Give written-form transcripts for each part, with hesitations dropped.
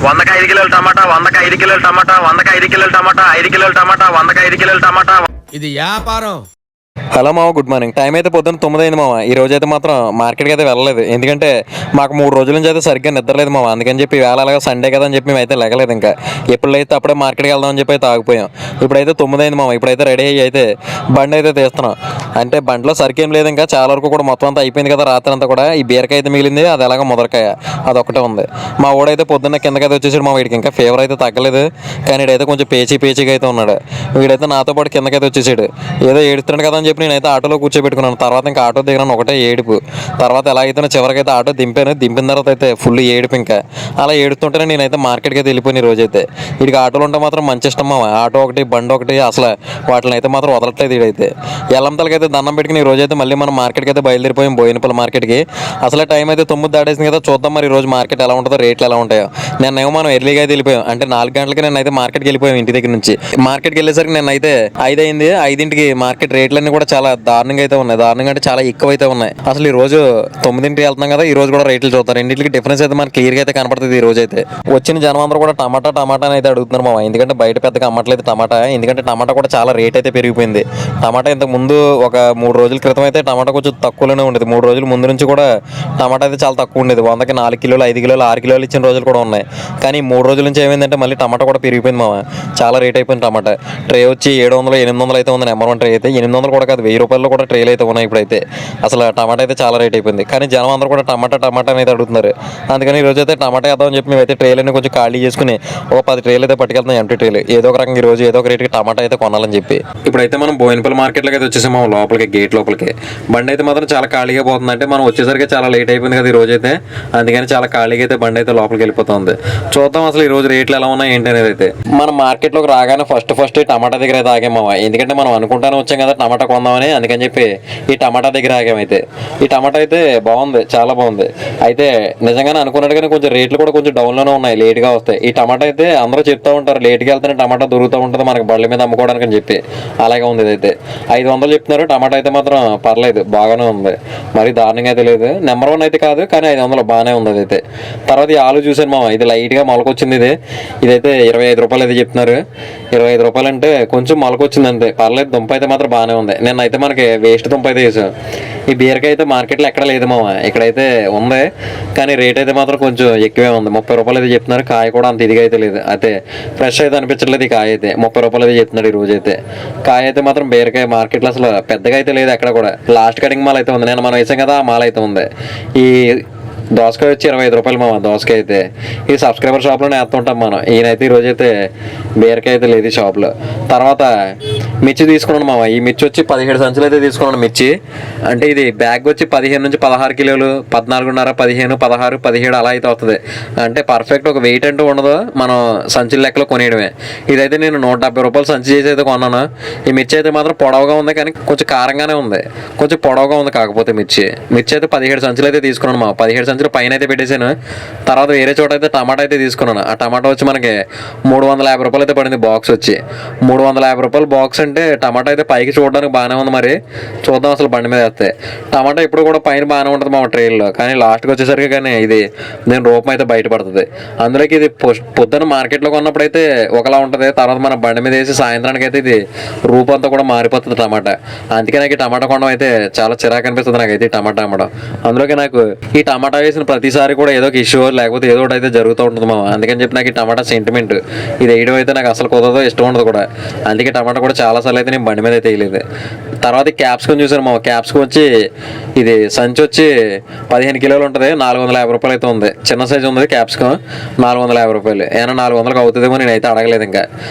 వందకి 5 కిలోలు టమాటా, వందకి 5 కిలోలు టమాటా, వందకి 5 కిలోలు టమాటా, 5 కిలోలు టమాటా, వందకి 5 కిలోలు టమాటా. ఇది వ్యాపారం. హలో మామ, గుడ్ మార్నింగ్. టైం అయితే పొద్దున్న 9 అయింది మామ. ఈ రోజు అయితే మాత్రం మార్కెట్కి అయితే వెళ్ళలేదు, ఎందుకంటే మాకు 3 రోజుల నుంచి అయితే సరిగ్గా నిద్రలేదు మామ. అందుకని చెప్పి వేళ అలాగా సండే కదా అని చెప్పి మేము అయితే లెగలేదు. ఇంకా ఎప్పుడైతే అప్పుడే మార్కెట్కి వెళ్దామని చెప్పి అయితే ఆగిపోయాం. ఇప్పుడైతే 9 అయింది మామ. ఇప్పుడైతే రెడీ అయ్యి అయితే బండి అయితే తీస్తున్నాం. అంటే బండిలో సరికేం లేదు, ఇంకా చాలా వరకు కూడా మొత్తం అంతా అయిపోయింది కదా. రాత్రి అంతా కూడా ఈ బీరకాయ అయితే మిగిలింది, అది ఎలాగో ముదరకాయ అదొకటే ఉంది. మా ఓడైతే పొద్దున్న కిందకైతే వచ్చేసాడు మా వీడికి. ఇంకా ఫీవర్ అయితే తగ్గలేదు, కానీ వీడైతే కొంచెం పేచీగా అయితే ఉన్నాడు. వీడైతే నాతో పాటు కిందకైతే వచ్చేసాడు. ఏదో ఏడుస్తున్నాడు కదా అని చెప్పి నేనైతే ఆటోలో కూర్చోబెట్టుకున్నాను. తర్వాత ఇంకా ఆటో దిగినాను, ఒకటే ఏడుపు. తర్వాత ఎలా అయితే చివరికైతే ఆటో దింపిన తర్వాత అయితే ఫుల్ ఏడుపు. ఇంకా అలా ఏడుతుంటేనే నేనైతే మార్కెట్కి అయితే వెళ్ళిపోయిన ఈ రోజైతే. వీడికి ఆటోలు ఉంటే మాత్రం మంచి ఇష్టం మామ. ఆటో ఒకటి బండి ఒకటి, అసలు వాటిని అయితే మాత్రం వదలట్లేదు వీడైతే. ఎల్లంతలకైతే దండం పెట్టుకుని ఈ రోజైతే మళ్ళీ మనం మార్కెట్కి అయితే బయలుదేరిపోయాం, బోయినపల్లి మార్కెట్కి. అసలే టైం అయితే 9 దాటేసింది కదా. చూద్దాం మరి ఈ రోజు మార్కెట్ ఎలా ఉంటుందో, రేట్లు ఎలా ఉంటాయో. నేనేమో మనం ఎర్లీగా అయితే వెళ్ళిపోయాం, అంటే 4 గంటలకి నేను అయితే మార్కెట్కి వెళ్ళిపోయాం ఇంటి దగ్గర నుంచి. మార్కెట్కి వెళ్ళేసరికి నేను అయితే 5 అయింది. 5ంటికి మార్కెట్ రేట్లన్నీ కూడా చాలా దారుణంగా అయితే ఉన్నాయి. దారుణంగా అంటే చాలా ఎక్కువ అయితే ఉన్నాయి. అసలు ఈ రోజు 9ంటికి వెళ్తున్నాం కదా, ఈ రోజు కూడా రేట్లు చూస్తారు. రెండింటికి డిఫరెన్స్ అయితే మనకి క్లియర్గా అయితే కనపడుతుంది. ఈ రోజు అయితే వచ్చిన జనం అందరూ కూడా టమాటా అని అయితే అడుగుతున్నారు మామ. ఎందుకంటే బయట పెద్దగా అమ్మట్లేదు టమాటా, ఎందుకంటే టమాటా కూడా చాలా రేట్ అయితే పెరిగిపోయింది. టమాటా ఇంతకు ముందు ఒక 3 రోజుల క్రితం అయితే టమాటా కొంచెం తక్కువలోనే ఉండేది. 3 రోజుల ముందు నుంచి కూడా టమాటా అయితే చాలా తక్కువ ఉండేది. 100కి 4 కిలోలు, 5 కిలోలు, 6 కిలోలు ఇచ్చిన రోజులు కూడా ఉన్నాయి. కానీ 3 రోజుల నుంచి ఏమైందంటే మళ్ళీ టమాటా కూడా పెరిగిపోయింది మామ. చాలా రేట్ అయిపోయింది టమాటా. ట్రే వచ్చి 700, 800 అయితే ఉంది. నెంబర్ 1 ట్రే అయితే 800 కూడా కాదు, 1000 రూపాయలు కూడా ట్రేలు అయితే ఉన్నాయి ఇప్పుడైతే. అసలు టమాటా అయితే చాలా రేట్ అయిపోయింది. కానీ జనం అందరూ కూడా టమాటా అనేది అడుగుతున్నారు. అందుకని ఈ రోజు అయితే టమాటా వేద్దామని చెప్పి మేమైతే ట్రేలన్నీ కొంచెం ఖాళీ చేసుకుని ఒక 10 ట్రేలు అయితే పట్టుకెళ్తున్నాం, ఎంటీ ట్రేలు. ఏదో ఒక రకంగా ఈ రోజు ఏదో ఒక రేటుకి టమాటా అయితే కొనాలని చెప్పి. ఇప్పుడైతే మనం బోయినపల్లి మార్కెట్లోకి అయితే వచ్చేసాము, లోపలికి గేట్ లోపలికి. బండి అయితే మాత్రం చాలా ఖాళీగా పోతుంది. అంటే మనం వచ్చేసరికి చాలా లేట్ అయిపోయింది కదా ఈ రోజు అయితే. అందుకని చాలా ఖాళీగా అయితే బండి అయితే లోపలికి వెళ్ళిపోతుంది. చూద్దాం అసలు ఈ రోజు రేట్లు ఎలా ఉన్నాయి ఏంటి అనేది అయితే. మనం మార్కెట్లోకి రాగానే ఫస్ట్ టమాటా దగ్గర అయితే ఆగామా. ఎందుకంటే మనం అనుకుంటానే వచ్చాం కదా టమాటా కొందామని, అందుకని చెప్పి ఈ టమాటా దగ్గర ఆగామైతే. ఈ టమాటా అయితే బాగుంది, చాలా బాగుంది. అయితే నిజంగానే అనుకున్నట్టుగానే కొంచెం రేట్లు కూడా కొంచెం డౌన్లోనే ఉన్నాయి, లేట్గా వస్తాయి. ఈ టమాటా అయితే అందరూ చెప్తూ ఉంటారు లేట్గా వెళ్తేనే టమాటా దొరుకుతూ ఉంటుంది మనకి బళ్ళ మీద అమ్ముకోవడానికి అని చెప్పి. అలాగే ఉంది ఇదైతే. 500 చెప్తున్నారు. టమాటా అయితే మాత్రం పర్లేదు, బాగానే ఉంది. మరి దారుణంగా అయితే లేదు. నెంబర్ 1 అయితే కాదు, కానీ 500 బాగానే ఉంది అదైతే. తర్వాత ఈ ఆలు చూసాను మామ, ఇది లైట్గా మొలకొచ్చింది. ఇదైతే 25 రూపాయలు అయితే చెప్తున్నారు. 25 రూపాయలు అంటే కొంచెం మొలకొచ్చింది అంతే, పర్లేదు. దుంప అయితే మాత్రం బాగానే ఉంది. నేను అయితే మనకి వేస్ట్ దుంప అయితే వేసాను. ఈ బీరకాయ అయితే మార్కెట్లో ఎక్కడ లేదు మామ, ఇక్కడైతే ఉంది. కానీ రేట్ అయితే మాత్రం కొంచెం ఎక్కువే ఉంది. 30 రూపాయలు అయితే చెప్తున్నారు. కాయ కూడా అంత ఇదిగా అయితే లేదు, అయితే ఫ్రెష్ అయితే అనిపించట్లేదు. ఈ కాయ అయితే 30 రూపాయలు అయితే చెప్తున్నాడు ఈ రోజు అయితే. కాయ అయితే మాత్రం బీరకాయ మార్కెట్లో అసలు పెద్దగా అయితే లేదు ఎక్కడ కూడా. లాస్ట్ కటింగ్ మాల్ అయితే ఉంది, నేను మనం వేసాం కదా ఆ మాల్ అయితే ఉంది. ఈ దోసకాయ వచ్చి 25 రూపాయలు మామ. దోసకాయ అయితే ఈ సబ్స్క్రైబర్ షాప్లోనే వేస్తుంటాం మనం. ఈయనైతే ఈరోజు అయితే బీరకాయ అయితే లేదు ఈ షాప్లో. తర్వాత మిర్చి తీసుకున్నాను మామ. ఈ మిర్చి వచ్చి 17 సంచులు అయితే తీసుకున్నాను మిర్చి. అంటే ఇది బ్యాగ్ వచ్చి 15 నుంచి 16 కిలోలు, 14.5, 15, 16, 17 అలా అయితే వస్తుంది. అంటే పర్ఫెక్ట్ ఒక వెయిట్ అంటూ ఉండదు, మనం సంచుల లెక్కలో కొనేయడమే. ఇదైతే నేను 170 రూపాయలు సంచి చేసి అయితే కొన్నాను. ఈ మిర్చి అయితే మాత్రం పొడవుగా ఉంది, కానీ కొంచెం కారంగానే ఉంది. కొంచెం పొడవుగా ఉంది కాకపోతే మిర్చి అయితే 17 సంచులు అయితే తీసుకున్నాను మా. 17 సంచులు పైన అయితే పెట్టేశాను. తర్వాత వేరే చోట అయితే టమాటా అయితే తీసుకున్నాను. ఆ టమాటా వచ్చి మనకి 350 రూపాయలు అయితే పడింది బాక్స్ వచ్చి. 350 రూపాయలు బాక్స్ అంటే టమాటా అయితే పైకి చూడడానికి బాగానే ఉంది. మరి చూద్దాం అసలు బండి మీద వేస్తే. టమాటా ఇప్పుడు కూడా పైన బాగానే ఉంటుంది మా ట్రైల్లో, కానీ లాస్ట్కి వచ్చేసరికి కానీ ఇది దీని రూపం అయితే బయటపడుతుంది. అందులోకి ఇది పొద్దున్న మార్కెట్లో కొన్నప్పుడు అయితే ఒకలా ఉంటుంది, తర్వాత మన బండి మీద వేసి సాయంత్రానికి అయితే ఇది రూపంతా కూడా మారిపోతుంది టమాటా. అందుకే నాకు ఈ టమాటా కొనడం అయితే చాలా చిరాకు అనిపిస్తుంది నాకైతే ఈ టమాటా అమ్మడం. అందులోకి నాకు ఈ టమాటా వేసిన ప్రతిసారి కూడా ఏదో ఒక ఇష్యూ లేకపోతే ఏదో ఒకటి అయితే జరుగుతూ ఉంటుంది మామ. అందుకని చెప్పి నాకు ఈ టమాటా సెంటిమెంట్ ఇది వేయడం అయితే నాకు అసలు కుదరదో, ఇష్టం ఉండదు కూడా. అందుకే టమాటా కూడా చాలాసార్లు అయితే నేను బండి మీద అయితే వేయలేదు. తర్వాత క్యాప్సికం చూసాను మామ. క్యాప్సికం వచ్చి ఇది సంచి వచ్చి 15 కిలోలు ఉంటుంది, 450 రూపాయలు అయితే ఉంది. చిన్న సైజు ఉంది క్యాప్సికం, 450 రూపాయలు. ఏమైనా 400కి అవుతుందేమో నేనైతే అడగలేదు ఇంకా.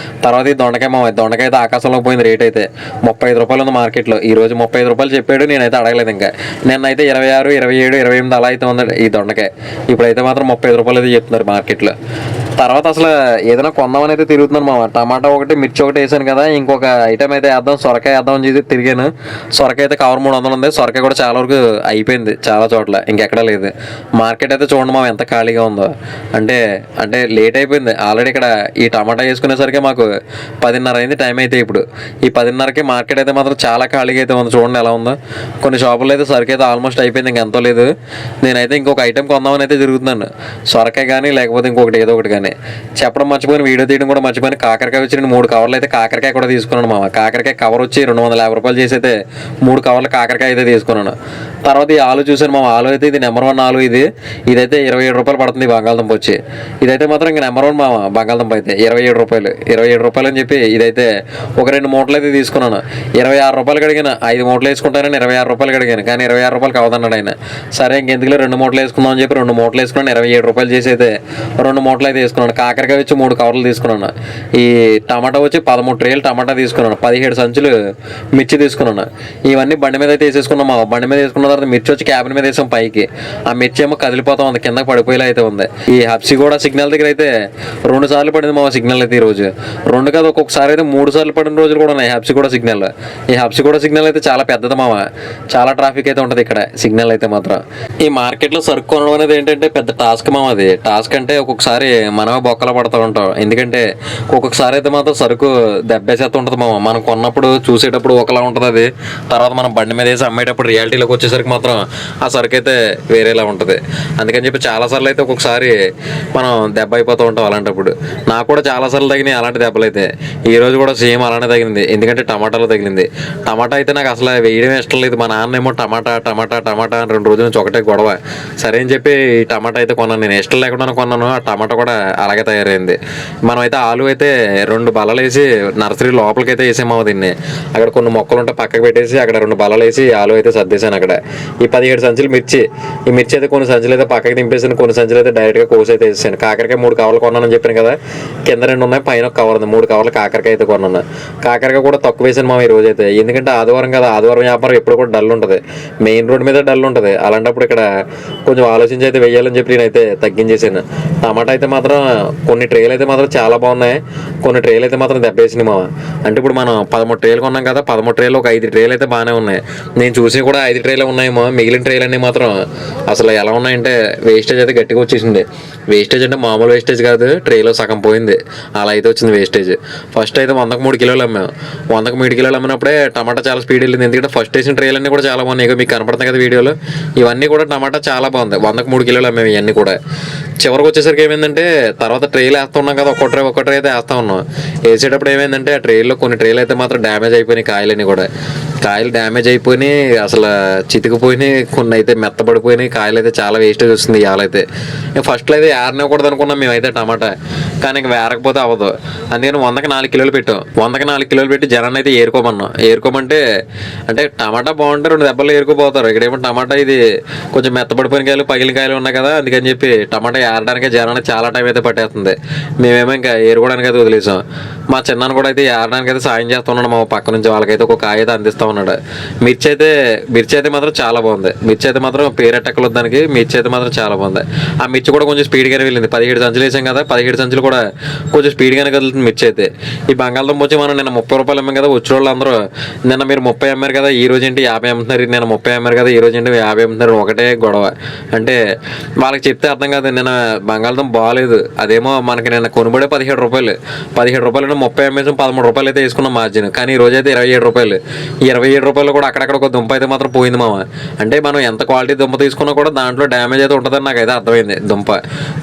తర్వాత ఈ దొండకాయ మామ. దొండకాయ అయితే ఆకాశంలో పోయింది రేట్ అయితే. 35 రూపాయలు ఉంది మార్కెట్లో. ఈ రోజు 35 రూపాయలు చెప్పాడు, నేనైతే అడగలేదు ఇంకా. నిన్నైతే 26, 27, 28 అలా అయితే ఉంది ఈ దొండకాయ. ఇప్పుడైతే మాత్రం 35 రూపాయలు అయితే చెప్తున్నారు మార్కెట్లో. తర్వాత అసలు ఏదైనా కొందామని అయితే తిరుగుతున్నాను మామ. టమాటా ఒకటి, మిర్చి ఒకటి వేసాను కదా, ఇంకొక ఐటమ్ అయితే వేద్దాం, సొరకాయ వేద్దాం అని తిరిగాను. సొరకాయ అయితే కవర్ 300 ఉంది. సొరకాయ కూడా చాలా వరకు అయిపోయింది చాలా చోట్ల, ఇంకెక్కడా లేదు. మార్కెట్ అయితే చూడండి మామ ఎంత ఖాళీగా ఉందో. అంటే లేట్ అయిపోయింది ఆల్రెడీ. ఇక్కడ ఈ టమాటా వేసుకునేసరికి మాకు 10:30 అయింది టైం అయితే. ఇప్పుడు ఈ 10:30కి మార్కెట్ అయితే మాత్రం చాలా ఖాళీగా అయితే ఉంది. చూడండి ఎలా ఉందో. కొన్ని షాపుల్లో అయితే సరుకు అయితే ఆల్మోస్ట్ అయిపోయింది, ఇంకెంతో లేదు. నేనైతే ఇంకొక ఐటెం కొందామని అయితే తిరుగుతున్నాను, సొరకాయ కానీ లేకపోతే ఇంకొకటి ఏదో ఒకటి కానీ. అందుకని చెప్పడం మర్చిపోయిన, వీడియో తీయడం కూడా మర్చిపోయిన. కాకరకాయ వచ్చి నేను 3 కవర్లు అయితే కాకరకాయ కూడా తీసుకున్నాను మామ. కాకరకాయ కవర్ వచ్చి 250 రూపాయలు చేసి అయితే 3 కవర్ల కాకరకాయ అయితే తీసుకున్నాను. తర్వాత ఈ ఆలు చూసాను మామ. ఆలు అయితే ఇది నెంబర్ 1 ఆలు. ఇదైతే 27 రూపాయలు పడుతుంది బంగాళదుంప వచ్చి. ఇదైతే మాత్రం ఇంకా నెంబర్ 1 మామ బంగాళదుంప అయితే 27 రూపాయలు. 27 రూపాయలు అని చెప్పి ఇదైతే ఒక 2 మూటలు అయితే తీసుకున్నాను. 26 రూపాయలు అడిగాను. 5 మూటలు వేసుకుంటానని 26 రూపాయలు అడిగాను. కానీ 26 రూపాయలకి అవదన్నాడు ఆయన. సరే ఇంకెందుకులో 2 మూటలు వేసుకుందాం అని చెప్పి 2 మూటలు వేసుకున్నాను. 27 రూపాయలు చేసి అయితే 2 మూటలు అయితే వేసుకున్నాను. కాకరకాయ వచ్చి 3 కవర్లు తీసుకున్నాను. ఈ టమాటా వచ్చి 13 ట్రేలు టమాటా తీసుకున్నాను. 17 సంచులు మిర్చి తీసుకున్నాను. ఇవన్నీ బండి మీద అయితే వేసేసుకున్నాం మామ. బండి మీద వేసుకున్న తర్వాత మిర్చి వచ్చి క్యాబిన్ మీద వేసాం పైకి. ఆ మిర్చి ఏమో కదిలిపోతా ఉంది, కింద పడిపోయేలా అయితే ఉంది. ఈ హబ్సి కూడా సిగ్నల్ దగ్గర అయితే 2 సార్లు పడింది మా సిగ్నల్ అయితే. ఈ రోజు 2 కాదు, ఒక్కొక్కసారి అయితే 3 సార్లు పడిన రోజులు కూడా ఉన్నాయి హబ్సి కూడా సిగ్నల్. ఈ హబ్సి కూడా సిగ్నల్ అయితే చాలా పెద్దది మామ. చాలా ట్రాఫిక్ అయితే ఉంటుంది ఇక్కడ సిగ్నల్ అయితే మాత్రం. ఈ మార్కెట్లో సరుకు కొనడం అనేది ఏంటంటే పెద్ద టాస్క్ మామ. అది టాస్క్ అంటే ఒక్కొక్కసారి మనమే బొక్కలు పడుతూ ఉంటాం. ఎందుకంటే ఒక్కొక్కసారి అయితే మాత్రం సరుకు దెబ్బేసేస్తూ ఉంటుంది మామ. మనం కొన్నప్పుడు చూసేటప్పుడు ఒకలా ఉంటుంది అది. తర్వాత మనం బండి మీద వేసి అమ్మేటప్పుడు రియాలిటీలోకి వచ్చేసరికి మాత్రం ఆ సరుకు అయితే వేరేలా ఉంటుంది. అందుకని చెప్పి చాలాసార్లు అయితే ఒక్కొక్కసారి మనం దెబ్బ అయిపోతూ ఉంటాం అలాంటప్పుడు. నాకు కూడా చాలాసార్లు తగినాయి అలాంటి దెబ్బలు అయితే. ఈ రోజు కూడా సేమ్ అలానే తగిలింది. ఎందుకంటే టమాటాలో తగిలింది. టమాటా అయితే నాకు అసలు వేయడం ఇష్టం లేదు. మా నాన్న ఏమో టమాటా టమాటా టమాటా అని 2 రోజుల నుంచి ఒకటే గొడవ. సరే అని చెప్పి ఈ టమాటా అయితే కొన్నాను. నేను ఇష్టం లేకుండా కొన్నాను. ఆ టమాటా కూడా అలాగే తయారైంది. మనం అయితే ఆలు అయితే 2 బల్లలు వేసి నర్సరీ లోపలికి అయితే వేసాము దీన్ని. అక్కడ కొన్ని మొక్కలు ఉంటే పక్కకు పెట్టేసి అక్కడ 2 బల్లలు వేసి ఆలు అయితే సర్దేశాను అక్కడ. ఈ 17 సంచులు మిర్చి. ఈ మిర్చి అయితే కొన్ని సంచులు అయితే పక్కకి దింపేసాను. కొన్ని సంచులు అయితే డైరెక్ట్గా కోసి అయితే వేసాను. కాకరకాయ 3 కవర్లు కొన్నానని చెప్పాను కదా. కింద 2 ఉన్నాయి, పైన 1 కవర్ ఉంది. 3 కవర్లు కాకరకాయ అయితే కొన్నాను. కాకరకాయ కూడా తక్కువ వేసాను మా ఈ రోజు అయితే. ఎందుకంటే ఆదివారం కదా, ఆదివారం వ్యాపారం ఎప్పుడు కూడా డల్ ఉంటుంది. మెయిన్ రోడ్ మీద డల్ ఉంటుంది. అలాంటప్పుడు ఇక్కడ కొంచెం ఆలోచించి అయితే వేయాలని చెప్పి నేనైతే తగ్గించేసాను. టమాటా అయితే మాత్రం కొన్ని ట్రేలు అయితే మాత్రం చాలా బాగున్నాయి. కొన్ని ట్రేలు అయితే మాత్రం దెబ్బేసినాయి మామ. అంటే ఇప్పుడు మనం 13 ట్రేలు కొన్నాం కదా. 13 ట్రేలు ఒక 5 ట్రేలు అయితే బాగానే ఉన్నాయి. నేను చూసి కూడా 5 ట్రేలు ఉన్నాయేమో. మిగిలిన ట్రేలు అన్నీ మాత్రం అసలు ఎలా ఉన్నాయంటే వేస్టేజ్ అయితే గట్టిగా వచ్చేసింది. వేస్టేజ్ అంటే మామూలు వేస్టేజ్ కాదు, ట్రేలో సగం పోయింది. అలా అయితే వచ్చింది వేస్టేజ్. ఫస్ట్ అయితే 100కు 3 కిలోలు అమ్మాము. 100కు 3 కిలోలు అమ్మినప్పుడే టమాటా చాలా స్పీడ్ వెళ్ళింది. ఎందుకంటే ఫస్ట్ వేసిన ట్రేలు అన్నీ కూడా చాలా బాగున్నాయి. ఇక మీకు కనపడుతుంది కదా వీడియోలో. ఇవన్నీ కూడా టమాటా చాలా బాగుంది. 100కు 3 కిలోలు అమ్మాము ఇవన్నీ కూడా. చివరికి వచ్చేసరికి ఏమైందంటే తర్వాత ట్రేలు వేస్తూ ఉన్నాం కదా. ఒక్క ట్రే అయితే వేస్తూ ఉన్నాం. వేసేటప్పుడు ఏమైందంటే ఆ ట్రేల్లో కొన్ని ట్రేలు అయితే మాత్రం డ్యామేజ్ అయిపోయినాయి. కాయలన్నీ కూడా కాయలు డ్యామేజ్ అయిపోయినాయి, అసలు చితికిపోయినాయి. కొన్ని అయితే మెత్తబడిపోయినాయి. కాయలు అయితే చాలా వేస్టేజ్ వస్తుంది ఇవాళైతే. ఫస్ట్లో అయితే ఏరనివ్వకూడదు అనుకున్నాం మేమైతే టమాటా. కానీ ఇంక వేరకపోతే అవ్వదు. అందుకని 100కి 4 కిలోలు పెట్టాం. 100కి 4 కిలోలు పెట్టి జనాన్ని అయితే ఏరుకోమన్నాం. ఏరుకోమంటే అంటే టమాటా బాగుంటే 2 దెబ్బలు ఏరుకోపోతారు. ఇక్కడేమో టమాటా ఇది కొంచెం మెత్తబడిపోయిన కాయలు, పగిలిన కాయలు ఉన్నాయి కదా. అందుకని చెప్పి టమాటా ఏరడానికి జనానికి చాలా టైం అయితే పట్టేస్తుంది. మేమేమో ఇంకా ఏరుకోవడానికి అయితే వదిలేసాం. మా చిన్నాను కూడా అయితే ఏరడానికి అయితే సాయం చేస్తున్నాడు మా పక్క నుంచి. వాళ్ళకైతే ఒక కాయ అయితే అందిస్తా ఉన్నాడు. మిర్చి అయితే మాత్రం చాలా బాగుంది. మిర్చి అయితే మాత్రం పేరెట్టకలు దానికి. మిర్చి అయితే మాత్రం చాలా బాగుంది. ఆ మిర్చి కూడా కొంచెం స్పీడ్గానే వెళ్ళింది. 17 సంచులు వేసాం కదా. 17 సంచులు కూడా కొంచెం స్పీడ్గానే కదులుతుంది మిర్చి అయితే. ఈ బంగాళదుంప వచ్చి మనం నిన్న 30 రూపాయలు అమ్మాం కదా. వచ్చిన వాళ్ళు అందరూ నిన్న మీరు 30 అమ్మారు కదా, ఈ రోజు ఏంటి 50 అమ్ముతున్నారు. నేను 30 అమ్మారు కదా, ఈ రోజు ఏంటి 50 అమ్ముతున్నారు. ఒకటే గొడవ. అంటే వాళ్ళకి చెప్తే అర్థం కాదు. నిన్న బంగాళదుంప బాగాలేదు. అదేమో మనకి నిన్న కొనుబడే 17 రూపాయలు. 17 రూపాయలు 30 అమ్మేసాం. 13 రూపాయలు అయితే వేసుకున్నాం మార్జిన్. కానీ ఈ రోజు అయితే 27 రూపాయలు. ఈ 27 రూపాయలు కూడా అక్కడక్కడ ఒక దుంప అయితే మాత్రం పోయింది మామ. అంటే మనం ఎంత క్వాలిటీ దుంప తీసుకున్నా కూడా దాంట్లో డ్యామేజ్ అయితే ఉంటుందని నాకైతే అర్థమైంది దుంప.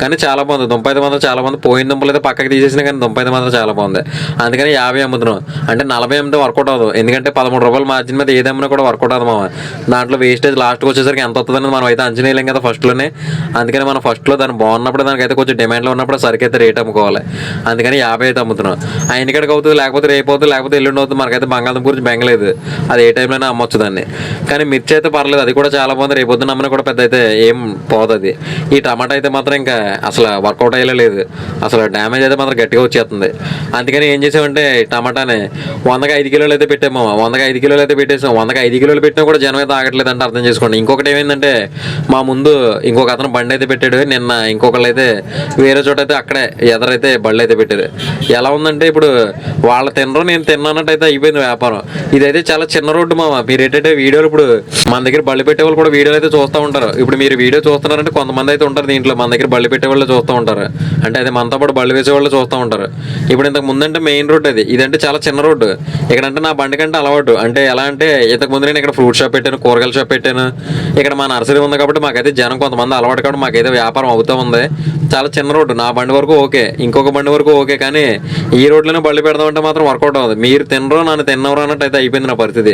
కానీ చాలా బాగుంది దుంప అయితే మాత్రం చాలా బాగుంది. పోయిన దుంపలు అయితే పక్కకి తీసేసినా కానీ దుంప అయితే మాత్రం చాలా బాగుంది. అందుకని 50 అమ్ముతున్నాం. అంటే 40 అమ్మితే వర్కౌట్ అవ్వదు. ఎందుకంటే 13 రూపాయలు మార్జిన్ మీద ఏది అమ్మినా కూడా వర్కౌట్ అవ్వదు మామ. దాంట్లో వేస్టేజ్ లాస్ట్కి వచ్చేసరికి ఎంత వస్తుందని మనం అయితే అంచనా వేయలేం కదా ఫస్ట్లోనే. అందుకని మనం ఫస్ట్లో దాన్ని బాగున్నప్పుడు దానికైతే కొంచెం డిమాండ్లో ఉన్నప్పుడు సరికి అయితే రేట్ అమ్ముకోవాలి. అందుకని 50 అయితే అమ్ముతున్నాం. ఆయన ఇక్కడికి అవుతుంది, లేకపోతే రేపు అవుతుంది, లేకపోతే ఎల్లుండి అవుతుంది. మనకైతే బంగాళదుంప గురించి బెంగలేదు. అది ఏ టైంలోనే అమ్మొచ్చు దాన్ని. కానీ మిర్చి అయితే పర్లేదు, అది కూడా చాలా బాగుంది. రేపు పొద్దున్న అమ్మినా కూడా పెద్ద అయితే ఏం పోదు అది. ఈ టమాటా అయితే మాత్రం ఇంకా అసలు వర్కౌట్ అయ్యేలా లేదు. అసలు డ్యామేజ్ అయితే మాత్రం గట్టిగా వచ్చేస్తుంది. అందుకని ఏం చేసామంటే టమాటాని 100కి 5 కిలోలు అయితే పెట్టాము. 100కి 5 కిలోలు అయితే పెట్టేసాం. 100కి 5 కిలోలు పెట్టినా కూడా జనం అయితే ఆగట్లేదు అంటే అర్థం చేసుకోండి. ఇంకొకటి ఏమైందంటే మా ముందు ఇంకొక అతను బండి అయితే పెట్టాడు. నిన్న ఇంకొకళ్ళు అయితే వేరే చోట అయితే అక్కడే ఎదరైతే బళ్ళు అయితే పెట్టారు. ఎలా ఉందంటే ఇప్పుడు వాళ్ళు తినరు, నేను తిన్నానట్టు అయితే అయిపోయింది వ్యాపారం. ఇదైతే చాలా చిన్న రోడ్డు మామ. మీరు ఏంటంటే వీడియోలు ఇప్పుడు మన దగ్గర బళ్ళు పెట్టే వాళ్ళు కూడా వీడియోలు అయితే చూస్తూ ఉంటారు. ఇప్పుడు మీరు వీడియో చూస్తున్నారంటే కొంతమంది అయితే ఉంటారు దీంట్లో మన దగ్గర బళ్ళు పెట్టే వాళ్ళు చూస్తూ ఉంటారు. అంటే అది మనతో పాటు బళ్ళు వేసే వాళ్ళు చూస్తూ ఉంటారు. ఇప్పుడు ఇంతకు ముందంటే మెయిన్ రోడ్ అది. ఇదంటే చాలా చిన్న రోడ్డు. ఇక్కడంటే నా బండి కంటే అలవాటు. అంటే ఎలా అంటే ఇంతకు ముందు నేను ఇక్కడ ఫ్రూట్ షాప్ పెట్టాను, కూరగాయల షాప్ పెట్టాను. ఇక్కడ మా నర్సరీ ఉంది కాబట్టి మాకైతే జనం కొంతమంది అలవాటు కాబట్టి మాకైతే వ్యాపారం అవుతూ ఉంది. చాలా చిన్న రోడ్డు. రోడ్డు నా బండి వరకు ఓకే, ఇంకొక బండి వరకు ఓకే, కానీ ఈ రోడ్లోనే బళ్ళు పెడదామంటే మాత్రం వర్కౌట్ అవుతుంది. మీరు తినరు నన్ను తిన్నరు అన్నట్టు అయితే అయిపోయింది నా పరిస్థితి.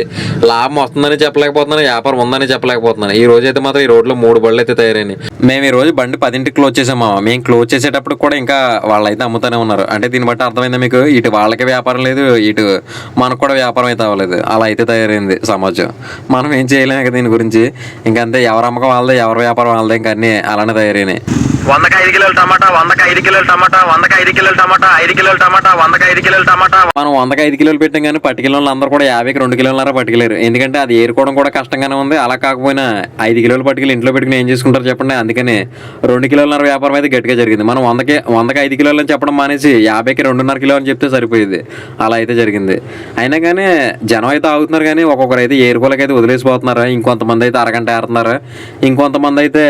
లాభం వస్తుందని చెప్పలేకపోతున్నాను, వ్యాపారం ఉందని చెప్పలేకపోతున్నాను. ఈ రోజు అయితే మాత్రం ఈ రోడ్లో 3 బళ్ళు అయితే తయారైనాయి. మేము ఈ రోజు బండి 10ంటికి క్లోజ్ చేసాం మామ. మేము క్లోజ్ చేసేటప్పుడు కూడా ఇంకా వాళ్ళైతే అమ్ముతూనే ఉన్నారు. అంటే దీన్ని బట్టి అర్థమైందా మీకు, ఇటు వాళ్ళకి వ్యాపారం లేదు, ఇటు మనకు కూడా వ్యాపారం అయితే అవ్వలేదు. అలా అయితే తయారైంది సమాజం. మనం ఏం చేయలేము ఇక దీని గురించి. ఇంకంతే, ఎవరు అమ్మకం వాళ్ళదే, ఎవరి వ్యాపారం వాళ్ళదే, ఇంకా అన్నీ అలానే తయారైనాయి. 100కి 5 కిలోలు టమాటా, 100కి 5 కిలోలు టమాటా, 100కి 5 కిలోలు టమాటా, 5 కిలోలు టమాటా, 100కి 5 కిలోలు టమాటా. మనం 100కి 5 కిలోలు పెట్టాం కానీ పట్టుకెళ్ళిన అందరూ కూడా 50కి 2 కిలోలన్నర పట్టుకెళ్ళారు. ఎందుకంటే అది ఏరుకోవడం కూడా కష్టంగానే ఉంది. అలా కాకపోయినా 5 కిలోలు పట్టుకెళ్ళి ఇంట్లో పెట్టుకుని ఏం చేసుకుంటారు చెప్పండి. అందుకని 2 కిలోలన్నర వ్యాపారం అయితే గట్టిగా జరిగింది. మనం 100కి 5 కిలోలు అని చెప్పడం మానేసి 50కి 2.5 కిలో అని చెప్తే సరిపోయేది. అలా అయితే జరిగింది. అయినా కానీ జనం అయితే ఆగుతున్నారు, కానీ ఒక్కొక్కరు అయితే ఏరుకోలకైతే వదిలేసిపోతున్నారు. ఇంకొంతమంది అయితే అరగంట ఏరుతున్నారు, ఇంకొంతమంది అయితే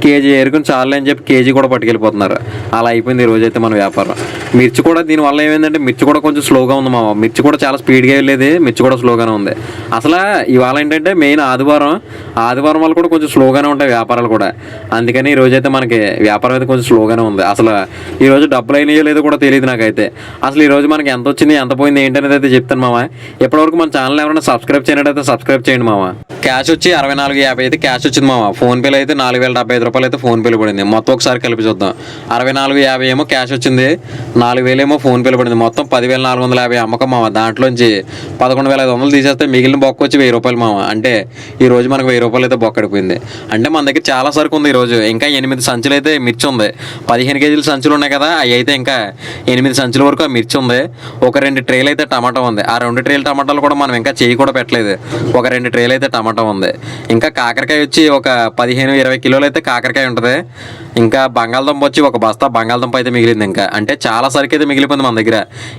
కేజీ ఏరుకుని చాలు అని చెప్పి కేజీ కూడా పట్టుకెళ్ళిపోతున్నారు. అలా అయిపోయింది ఈ రోజైతే మన వ్యాపారం. మిర్చి కూడా దీనివల్ల ఏమైందంటే మిర్చి కూడా కొంచెం స్లోగా ఉంది మామ. మిర్చి కూడా చాలా స్పీడ్గా వెళ్ళేది, మిర్చి కూడా స్లోగానే ఉంది. అసలు ఇవాళ ఏంటంటే మెయిన్ ఆదివారం వల్ల కూడా కొంచెం స్లోగానే ఉంటాయి వ్యాపారాలు కూడా. అందుకని ఈ రోజైతే మనకి వ్యాపారం అయితే కొంచెం స్లోగానే ఉంది. అసలు ఈరోజు డబ్బులు అయినాయో లేదో కూడా తెలియదు నాకైతే. అసలు ఈరోజు మనకి ఎంత వచ్చింది, ఎంత పోయింది ఏంటనేది అయితే చెప్తాను మామ. ఎప్పటివరకు మన ఛానల్ ఎవరైనా సబ్స్క్రైబ్ చేయనట్టయితే సబ్స్క్రైబ్ చేయండి మామ. క్యాష్ వచ్చి 64.50 అయితే క్యాష్ వచ్చింది మామ. ఫోన్పేలో అయితే 4,075 రూపాయలు అయితే ఫోన్పేలో పడింది. మొత్తం ఒకసారి కలిపి చూద్దాం. 64.50 ఏమో క్యాష్ వచ్చింది, 4,000 ఏమో ఫోన్పేలో పడింది. మొత్తం 10,450 అమ్మకం మామ. దాంట్లోంచి 11,500 తీసేస్తే మిగిలిన బొక్క వచ్చి 1,000 రూపాయలు మామ. అంటే ఈ రోజు మనకు 1,000 రూపాయలు అయితే బొక్కడిపోయింది. అంటే మన దగ్గర చాలా సరుకు ఉంది ఈరోజు. ఇంకా 8 సంచులు అయితే మిర్చి ఉంది. 15 కేజీల సంచులు ఉన్నాయి కదా, అవి అయితే ఇంకా 8 సంచుల వరకు ఆ మిర్చి ఉంది. ఒక 2 ట్రేలు అయితే టమాటా ఉంది. ఆ 2 ట్రేలు టమాటాలు కూడా మనం ఇంకా చేయి కూడా పెట్టలేదు. ఒక 2 ట్రేలు అయితే టమాటా ఉంది. ఇంకా కాకరకాయ వచ్చి ఒక 15-20 కిలోలు అయితే కాకరకాయ ఉంటుంది. ఇంకా బంగాళదుంప వచ్చి ఒక బస్తా బంగాళదుంప అయితే మిగిలింది. ఇంకా అంటే చాలా సరుకు అయితే మిగిలిపోయింది మన దగ్గర.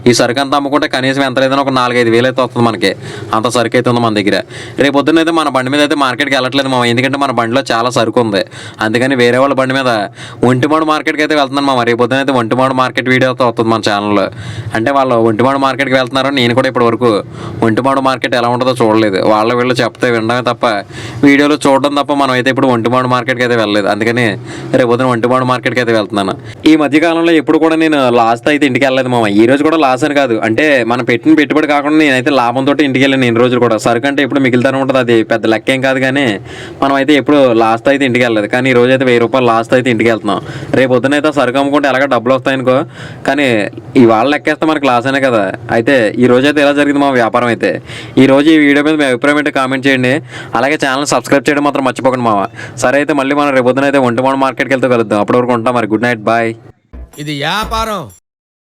ఈ సరుకు అంతా అమ్ముకుంటే కనీసం ఎంత లేదని ఒక 4-5 వేలు అయితే వస్తుంది మనకి. అంత సరుకు అయితే ఉంది మన దగ్గర. రేపు పొద్దున్న అయితే మన బండి మీద అయితే మార్కెట్కి వెళ్ళట్లేదు మామ. ఎందుకంటే మన బండిలో చాలా సరుకు ఉంది. అందుకని వేరే వాళ్ళ బండి మీద ఒంటిమాడు మార్కెట్కి అయితే వెళ్తున్నాను మామ. రేపు పొద్దున అయితే ఒంటిమాడు మార్కెట్ వీడియో అయితే వస్తుంది మన ఛానల్లో. అంటే వాళ్ళు ఒంటిమాడు మార్కెట్కి వెళ్తున్నారు. నేను కూడా ఇప్పటి వరకు ఒంటిమాడు మార్కెట్ ఎలా ఉంటుందో చూడలేదు. వాళ్ళ వీళ్ళు చెప్తే వినడమే తప్ప, వీడియోలో చూడడం తప్ప మనం అయితే ఇప్పుడు ఒంటిమాడు మార్కెట్కి అయితే వెళ్ళలేదు. అందుకని రేపు పొద్దున ఒంటిమాడు మార్కెట్కి అయితే వెళ్తున్నాను. ఈ మధ్యకాలంలో ఎప్పుడు కూడా నేను లాస్ట్ అయితే ఇంటికి వెళ్ళలేదు మామ. ఈ రోజు కూడా లాస్ అని కాదు, అంటే మనం పెట్టిన పెట్టుబడి కాకుండా నేనైతే లాభంతో ఇంటికి వెళ్ళాను. ఎన్ని రోజులు కూడా సరుకు అంటే ఎప్పుడు మిగులుతానే ఉంటుంది. అది పెద్ద లెక్క ఏం కాదు, కానీ మనం అయితే ఎప్పుడు లాస్ట్ అయితే ఇంటికి వెళ్ళలేదు. కానీ ఈ రోజు అయితే 1,000 రూపాయలు లాస్ట్ అయితే ఇంటికి వెళ్తున్నాం. రేపు పొద్దున అయితే సరుకు అమ్ముకుంటే ఎలాగ డబ్బులు వస్తాయనుకో, కానీ ఇవాళ లెక్కేస్తే మనకి లాస్ అనే కదా. అయితే ఈ రోజు అయితే ఎలా జరిగింది మా వ్యాపారం అయితే. ఈ రోజు ఈ వీడియో మీద మీ అభిప్రాయం అయితే కామెంట్ చేయండి. అలాగే ఛానల్ సబ్స్క్రైబ్ చేయడం మాత్రం మర్చిపోకండి మామ. సరే అయితే మళ్ళీ మనం రేపు పొద్దున అయితే ఒంటిమాడు మార్కెట్కి వెళ్తూ కలుద్దాం. అప్పటి వరకు ఉంటాం మరి. Good night, bye. ఇది వ్యాపారం.